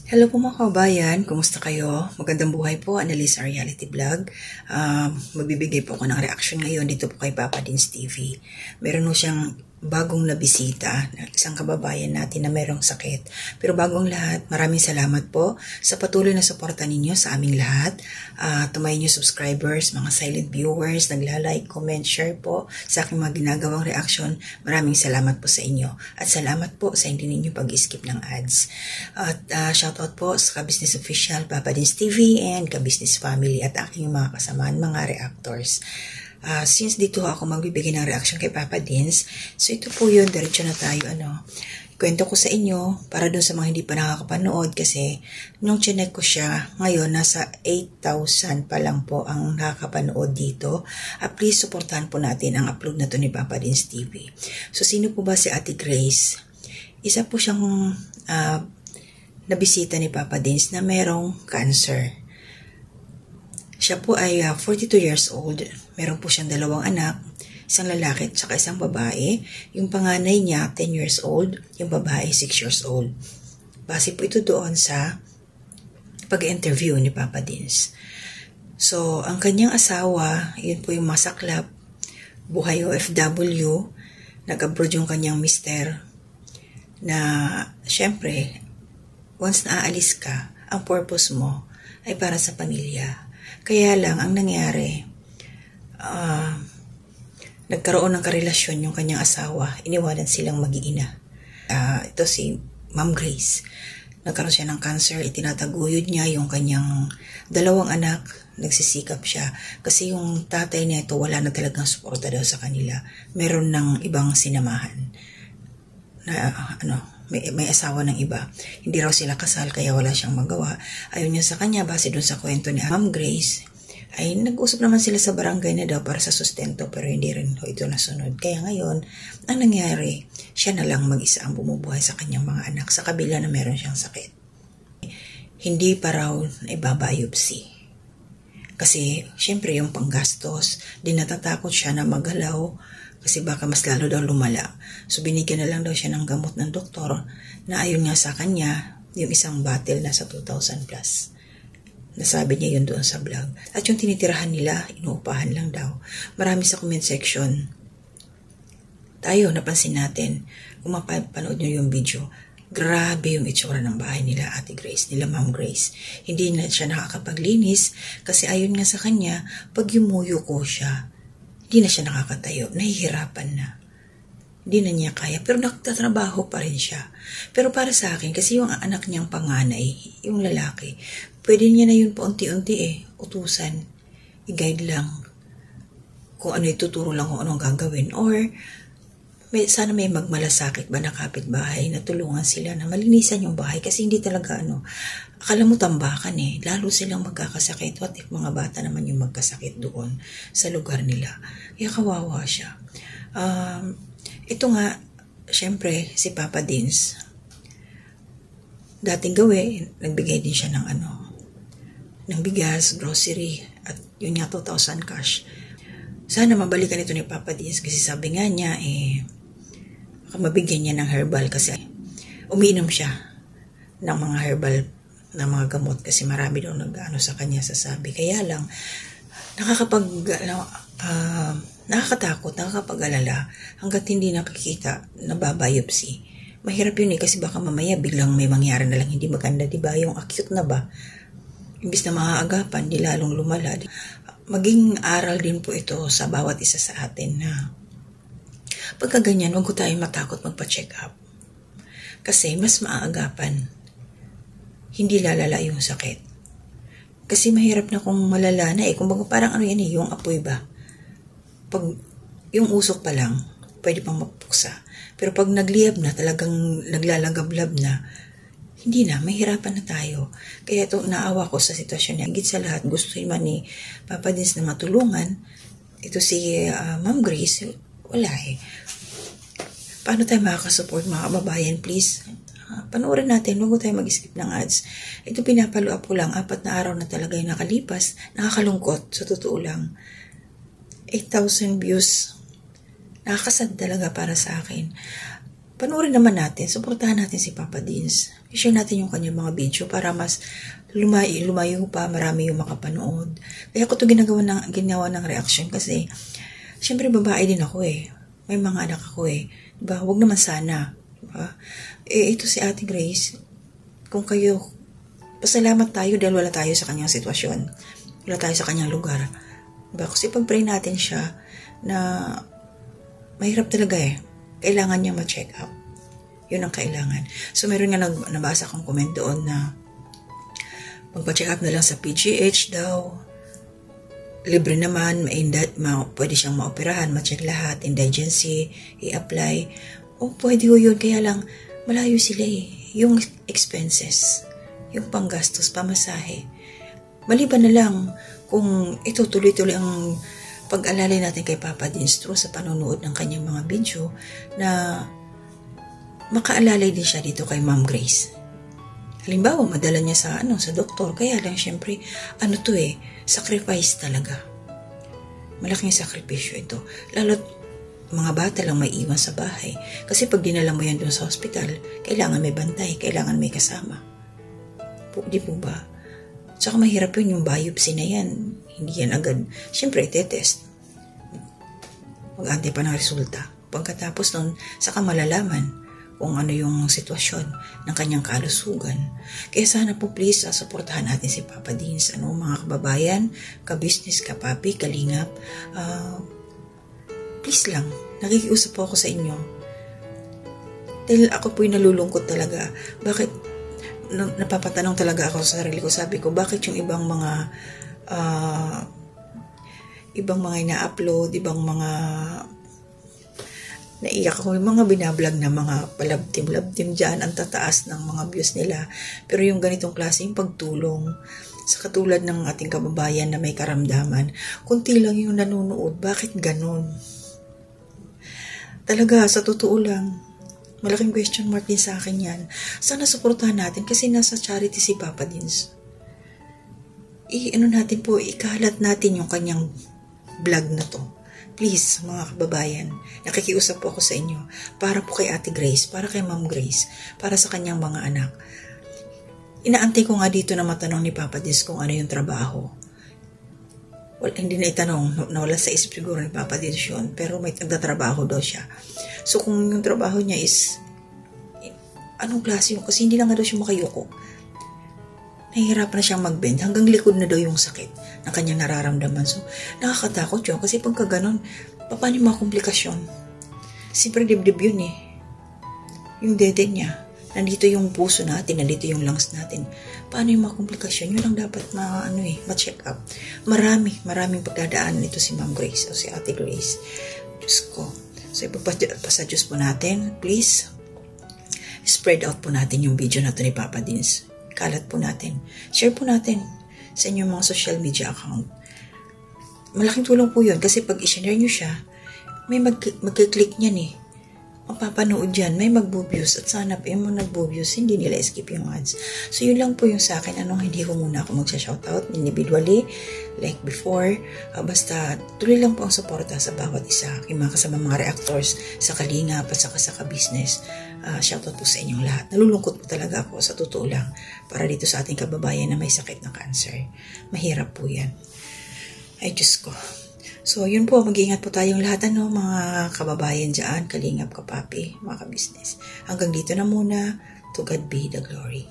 Hello po mga kabayan, kumusta kayo? Magandang buhay po, Annalisa Reality Vlog. Magbibigay po ako ng reaction ngayon dito po kay Papa Dins TV. Meron po siyang bagong nabisita, isang kababayan natin na merong sakit. Pero bagong lahat, maraming salamat po sa patuloy na suporta ninyo sa aming lahat. Tumayo nyo subscribers, mga silent viewers, nagla-like, comment, share po sa aking mga ginagawang reaction. Maraming salamat po sa inyo. At salamat po sa hindi ninyo pag-skip ng ads. At shoutout po sa Ka-Business Official, Papa Dins TV, and Ka-Business Family at aking mga kasamaan, mga reactors. Since dito ako magbibigay ng reaction kay Papa Dins, so ito po yun, diretso na tayo, kwento ko sa inyo, para dun sa mga hindi pa nakakapanood, kasi nung chinek ko siya, ngayon nasa 8,000 pa lang po ang nakakapanood dito. Please supportahan po natin ang upload na to ni Papa Dins TV. So sino po ba si Ate Grace? Isa po siyang nabisita ni Papa Dins na merong cancer. Siya po ay 42 years old. Meron po siyang dalawang anak, isang lalaki at saka isang babae. Yung panganay niya, 10 years old. Yung babae, 6 years old. Base po ito doon sa pag-interview ni Papa Dins. So, ang kanyang asawa, yun po yung masaklap, buhay OFW, nag-abroad yung kanyang mister, na syempre, once na aalis ka, ang purpose mo ay para sa pamilya. Kaya lang, ang nangyari, nagkaroon ng karelasyon yung kanyang asawa, iniwanan silang mag-iina. Ito si Ma'am Grace. Nagkaroon siya ng cancer, itinataguyod niya yung kanyang dalawang anak, nagsisikap siya. Kasi yung tatay niya ito, wala na talagang suporta daw sa kanila. Meron ng ibang sinamahan na may asawa ng iba. Hindi raw sila kasal kaya wala siyang magawa. Ayun niya sa kanya, base dun sa kwento ni Ma'am Grace, ay nag-usap naman sila sa barangay na daw para sa sustento, pero hindi rin ito nasunod. Kaya ngayon, ang nangyari, siya na lang mag-isa ang bumubuhay sa kanyang mga anak sa kabila na meron siyang sakit. Hindi pa raw ibabiopsy. Kasi syempre yung panggastos, din natatakot siya na maghalaw kasi baka mas lalo daw lumala. So binigyan na lang daw siya ng gamot ng doktor na ayon nga sa kanya, yung isang bottle na sa 2,000 plus. Nasabi niya yun doon sa vlog. At yung tinitirahan nila, inuupahan lang daw. Marami sa comment section. Tayo, napansin natin, kung mapapanood nyo yung video, grabe yung itsura ng bahay nila Ate Grace, nila Ma'am Grace. Hindi na siya nakakapaglinis kasi ayon nga sa kanya, pag yumuyo ko siya, hindi na siya nakakatayo, nahihirapan na. Hindi na niya kaya, pero nagtatrabaho pa rin siya. Pero para sa akin, kasi yung anak niyang panganay, yung lalaki, pwede niya na yun paunti-unti utusan, i-guide lang. Kung ano ituturo lang kung anong gagawin. Or, sana may magmalasakit ba na kapitbahay na tulungan sila na malinisan yung bahay. Kasi hindi talaga akala mo tambakan lalo silang magkakasakit. What if mga bata naman yung magkasakit doon sa lugar nila? Kaya kawawa siya. Ito nga, syempre, si Papa Dins, dating nagbigay din siya ng bigas, grocery, at yun nga 2,000 cash. Sana mabalikan ito ni Papa Dins kasi sabi nga niya, mabigyan niya ng herbal kasi umiinom siya ng mga herbal na mga gamot kasi marami daw sa kanya sasabi. Kaya lang, nakakatakot, nakakapag-alala hanggat hindi nakikita na babiopsy. Mahirap yun kasi baka mamaya biglang may mangyari na lang hindi maganda, diba? Yung acute na ba? Imbis na maaagapan, di lalong lumala. Maging aral din po ito sa bawat isa sa atin na pagka ganyan, huwag ko tayong matakot magpa-check up. Kasi mas maaagapan, hindi lalala yung sakit. Kasi mahirap na kung malala na kung baga parang yung apoy ba? Pag yung usok pa lang, pwede pang mapuksa. Pero pag nagliyab na, talagang naglalagablab na, hindi na, mahirapan na tayo. Kaya ito, naawa ko sa sitwasyon niya. Higit sa lahat, gusto man ni Papa Dins na matulungan. Ito si Ma'am Grace, wala Paano tayo makakasupport mga kababayan? Please, panoorin natin, huwag tayo mag-skip ng ads. Ito pinapalo up ko lang, 4 na araw na talaga yung nakalipas. Nakakalungkot, sa totoo lang. 8,000 views. Nakakasad talaga para sa akin. panoorin naman natin, suportahan natin si Papa Dins. I-share natin yung kanyang mga video para mas lumayo pa, marami yung makapanood. Kaya ako ito ginawa ng reaction kasi, syempre babae din ako eh. May mga anak ako eh. Diba? Huwag naman sana. Diba? Ito si Ate Grace, kung kayo, pasalamat tayo dahil wala tayo sa kanyang sitwasyon. Wala tayo sa kanyang lugar. Diba? Kasi pag-pray natin siya na mahirap talaga eh. Kailangan niya ma-check up. Yun ang kailangan. So, meron nga nabasa akong comment doon na magpa-check up na lang sa PGH daw. Libre naman, pwede siyang maoperahan, ma-check lahat, indigency, i-apply. O, pwede ko yun. Kaya lang, malayo sila eh. Yung expenses, yung panggastos, pamasahe. Maliban na lang kung ito tuloy-tuloy ang pag-alalay natin kay Papa Dins sa panonood ng kanyang mga video na makaalalay din siya dito kay Ma'am Grace. Halimbawa, madala niya sa doktor. Kaya lang, syempre, sacrifice talaga. Malaking sakripisyo ito. Lalo't mga bata lang may iwan sa bahay. Kasi pag dinala mo yan doon sa hospital, kailangan may bantay, kailangan may kasama. Di po ba? Tsaka mahirap yun, yung biopsy na yan. Hindi yan agad. Siyempre, itetest. Mag-antay pa ng resulta. Pagkatapos nun, saka malalaman kung ano yung sitwasyon ng kanyang kalusugan. Kaya sana po please, suportahan natin si Papa Dins. Mga kababayan, ka-business, ka-papi, kalingap. Please lang, nakikiusap po ako sa inyo. Dahil ako po'y nalulungkot talaga. Bakit? Napapatanong talaga ako sa sarili ko. Sabi ko, bakit yung ibang mga ina-upload, ibang mga naiyak ako, yung mga binablog na mga palabtim-labtim dyan, ang tataas ng mga views nila. Pero yung ganitong klaseng pagtulong, sa katulad ng ating kababayan na may karamdaman, kunti lang yung nanonood. Bakit ganon? Talaga, sa totoo lang, malaking question mark din sa akin yan. Sana suportahan natin kasi nasa charity si Papa Dins. Ikalat natin yung kanyang vlog na to. Please, mga kababayan, nakikiusap po ako sa inyo. Para po kay Ate Grace, para kay Ma'am Grace, para sa kanyang mga anak. Inaantay ko nga dito na matanong ni Papa Dins kung ano yung trabaho. Well, hindi na itanong, nawala sa isip siguro ni Papa Dins yun, pero may nagtatrabaho daw siya. So kung yung trabaho niya is, anong klase yun? Kasi hindi lang nga daw siya makayuko. Nahihirapan na siyang mag-bend, hanggang likod na daw yung sakit na kanyang nararamdaman. So nakakatakot yun, kasi pagka ganon, paano yung mga komplikasyon? Siyempre dibdib yun eh. Yung dede niya. Nandito yung puso natin, nandito yung lungs natin. Paano yung mga komplikasyon? Yun lang dapat ma-check up. Maraming pagdadaanan ito si Ma'am Grace o si Ate Grace. Diyos ko. So, ipagpasa Diyos po natin. Please, spread out po natin yung video na ito ni Papa Dins. Kalat po natin. Share po natin sa inyong mga social media account. Malaking tulong po yun kasi pag i-share nyo siya, may mag-click niyan eh. Mapapanood dyan, may magbo-views at sana pa yung mga nagbo-views, hindi nila skip yung ads. So yun lang po yung sa akin, hindi ko muna ako magsha-shoutout individually like before. Basta tuloy lang po ang suporta sa bawat isa, yung mga kasama mga reactors sa Kalingap at saka sa ka-business. Shoutout po sa inyong lahat. Nalulungkot po talaga ako sa totoo lang para dito sa ating kababayan na may sakit ng cancer. Mahirap po yan. Ay Diyos ko. So, yun po, mag-iingat po tayong lahat, mga kababayan dyan, kalingap, kapapi, mga ka-business. Hanggang dito na muna, to God be the glory.